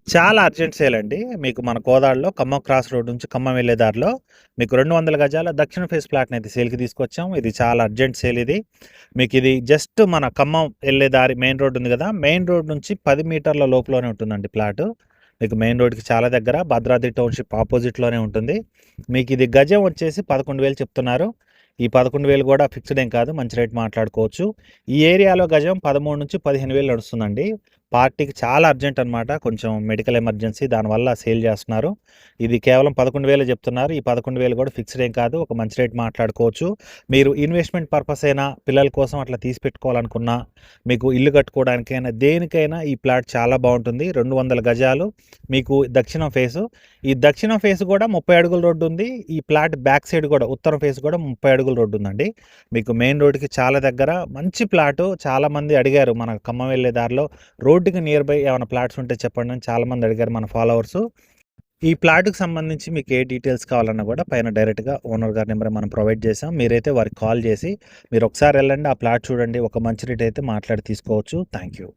చాలా urgent sale అండి. మీకు మన కోదాడలో ఖమ్మం క్రాస్ రోడ్ నుంచి ఖమ్మం వెళ్ళే దారిలో మీకు 200 గజాల దక్షిణ ఫేస్ ప్లాట్‌నయితే సేల్‌కి తీసుకొచ్చాం. ఇది చాలా అర్జెంట్ సేల్ ఇది. మీకిది జస్ట్ మన ఖమ్మం వెళ్ళే దారి మెయిన్ రోడ్ ఉంది గదా! మెయిన్ రోడ్ నుంచి 10 మీటర్ల లోపులోనే ఉంటుందండి ప్లాటు. మీకు మెయిన్ రోడ్‌కి చాలా దగ్గర భద్రాద్రి టౌన్‌షిప్ అపోజిట్‌లోనే ఉంటుంది. మీకిది గజం వచ్చేసి 11,000 చెప్తున్నారు. ఈ 11,000 గూడా ఫిక్స్‌డ్ ఏం కాదు. మంచి రేట్ మాట్లాడుకోవచ్చు. ఈ ఏరియాలో గజం 13,000-15,000 నడుస్తుందండి. పార్టీకి చాలా అర్జెంట్ అనమాట. కొంచెం మెడికల్ ఎమర్జెన్సీ దానివల్ల సేల్ చేస్తున్నారు. ఇది కేవలం 11,000 చెప్తున్నారు. ఈ 11,000 కూడా ఫిక్స్డ్ ఏం కాదు. ఒక మంచి రేట్ మాట్లాడుకోవచ్చు. మీరు ఇన్వెస్ట్మెంట్ పర్పస్ అయినా, పిల్లల కోసం అట్లా తీసి పెట్టుకోవాలనుకున్నా, మీకు ఇల్లు కట్టుకోవడానికైనా, దేనికైనా ఈ ప్లాట్ చాలా బాగుంటుంది. 200 గజాలు మీకు దక్షిణం ఫేసు. ఈ దక్షిణం ఫేస్ కూడా 30 అడుగుల రోడ్డు ఉంది. ఈ ప్లాట్ బ్యాక్ సైడ్ కూడా ఉత్తరం ఫేస్ కూడా 30 అడుగుల రోడ్డు ఉందండి. మీకు మెయిన్ రోడ్డుకి చాలా దగ్గర మంచి ప్లాటు. చాలామంది అడిగారు మన ఖమ్మం వెళ్ళే దారిలో రోడ్డుకి నియర్ బై ఏమైనా ప్లాట్స్ ఉంటే చెప్పండి అని చాలామంది అడిగారు మన ఫాలోవర్స్. ఈ ప్లాట్‌కి సంబంధించి మీకు ఏ డీటెయిల్స్ కావాలన్నా కూడా పైన డైరెక్ట్‌గా ఓనర్ గారి నెంబర్ మనం ప్రొవైడ్ చేసాం. మీరైతే వారికి కాల్ చేసి మీరు ఒకసారి వెళ్ళండి. ఆ ప్లాట్ చూడండి. ఒక మంచి రేట్ అయితే మాట్లాడి తీసుకోవచ్చు. Thank you.